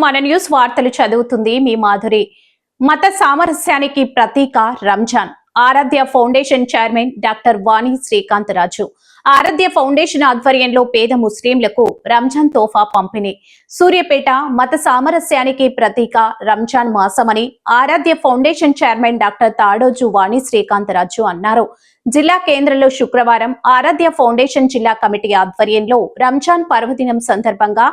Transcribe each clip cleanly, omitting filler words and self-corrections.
మన న్యూస్ వార్తలు చదువుతుంది మీ మాధురి. మత సామరస్యానికి ప్రతీక రంజాన్. ఆరాధ్య ఫౌండేషన్ చైర్మన్ డాక్టర్ వాణి శ్రీకాంతరాజు. ఆరాధ్య ఫౌండేషన్ ఆధ్వర్యంలో పేద ముస్లింలకు రంజాన్ తోఫా పంపిణీ. సూర్యాపేట మత సామరస్యానికి ప్రతీక రంజాన్ మాసమని ఆరాధ్య ఫౌండేషన్ చైర్మన్ డాక్టర్ తాడోజు వాణి శ్రీకాంతరాజు అన్నారు. జిల్లా కేంద్రంలో శుక్రవారం ఆరాధ్య ఫౌండేషన్ జిల్లా కమిటీ ఆధ్వర్యంలో రంజాన్ పర్వదినం సందర్భంగా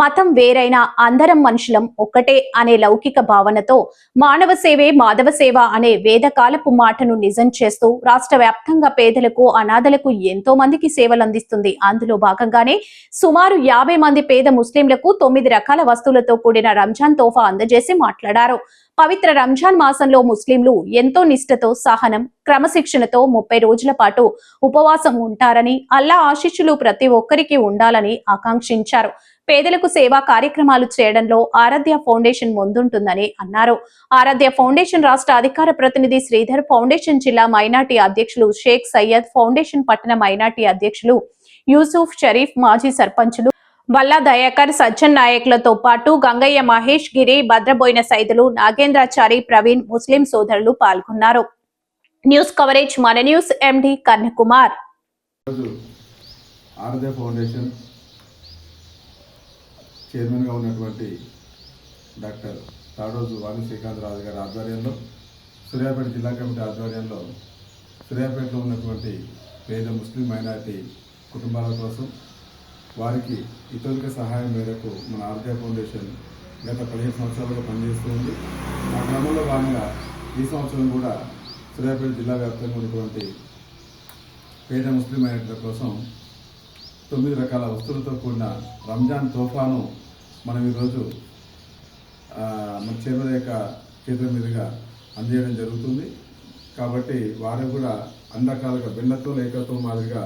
మతం వేరైనా అందరం మనుషులం ఒక్కటే అనే లౌకిక భావనతో మానవ సేవే మాధవ సేవ అనే వేదకాలపు మాటను నిజం చేస్తూ రాష్ట్ర వ్యాప్తంగా పేదలకు అనాథలకు ఎంతో మందికి సేవలు అందిస్తుంది. అందులో భాగంగానే సుమారు 50 మంది పేద ముస్లింలకు 9 రకాల వస్తువులతో కూడిన రంజాన్ తోఫా అందజేసి మాట్లాడారు. పవిత్ర రంజాన్ మాసంలో ముస్లింలు ఎంతో నిష్ఠతో, సహనం, క్రమశిక్షణతో 30 రోజుల పాటు ఉపవాసం ఉంటారని, అల్లా ఆశీస్సులు ప్రతి ఒక్కరికి ఉండాలని ఆకాంక్షించారు. పేదలకు సేవా కార్యక్రమాలు చేయడంలో ఆరాధ్య ఫౌండేషన్ ముందుంటుందని అన్నారు. ఆరాధ్య ఫౌండేషన్ రాష్ట్ర అధికార ప్రతినిధి శ్రీధర్, ఫౌండేషన్ జిల్లా మైనార్టీ అధ్యక్షులు షేక్ సయ్యద్, ఫౌండేషన్ పట్టణ మైనార్టీ అధ్యక్షులు యూసుఫ్ షరీఫ్, మాజీ సర్పంచులు బల్లా దయాకర్, సజ్జన్ నాయకులతో పాటు గంగయ్య, మహేష్, గిరి, భద్రబోయిన సైదులు, నాగేంద్రాచారి, ప్రవీణ్, ముస్లిం సోదరులు పాల్గొన్నారు. న్యూస్ కవరేజ్ మన న్యూస్ ఎండి కర్ణకుమార్. ఆరాధ్య ఫౌండేషన్ చైర్మన్గా ఉన్నటువంటి డాక్టర్ తాడోజు వాణి శ్రీకాంతరాజు గారి ఆధ్వర్యంలో, సూర్యాపేట జిల్లా కమిటీ ఆధ్వర్యంలో సూర్యాపేటలో ఉన్నటువంటి పేద ముస్లిం మైనారిటీ కుటుంబాల కోసం వారికి ఇతరుల సహాయం మేరకు మన ఆరాధ్య ఫౌండేషన్ గత 15 సంవత్సరాలుగా పనిచేస్తూ ఉంది. ఆ క్రమంలో భాగంగా ఈ సంవత్సరం కూడా సూర్యాపేట జిల్లా వ్యాప్తంగా ఉన్నటువంటి పేద ముస్లిం మైనారిటీల కోసం 9 రకాల వస్తువులతో కూడిన రంజాన్ తోఫాను మనం ఈరోజు మన చైర్మన్ యొక్క చేతుల మీదుగా అందజేయడం జరుగుతుంది. కాబట్టి వారు కూడా అన్ని రకాలుగా భిన్నత్వం ఏకత్వం మాదిరిగా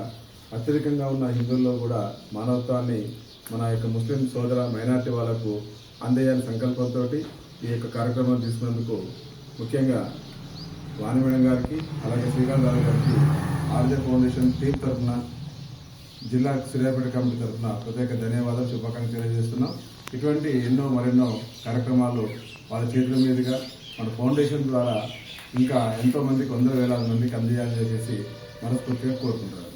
అత్యధికంగా ఉన్న హిందువుల్లో కూడా మానవత్వాన్ని మన యొక్క ముస్లిం సోదర మైనార్టీ వాళ్లకు అందజేయాలని సంకల్పంతో ఈ యొక్క కార్యక్రమాన్ని తీసుకున్నందుకు ముఖ్యంగా వాణి మేడం గారికి, అలాగే శ్రీకాంత్ రావు గారికి ఆరాధ్య ఫౌండేషన్ టీం తరఫున, జిల్లా సూర్యాపేట కమిటీ తరఫున ప్రత్యేక ధన్యవాదాలు, శుభాకాంక్షలు తెలియజేస్తున్నాం. ఇటువంటి మరెన్నో కార్యక్రమాలు వాళ్ళ చేతుల మీదుగా మన ఫౌండేషన్ ద్వారా ఇంకా ఎంతో మందికి 100,000 మందికి అందజేయాలని చెప్పేసి మనస్ఫూర్తిగా కోరుకుంటున్నాను.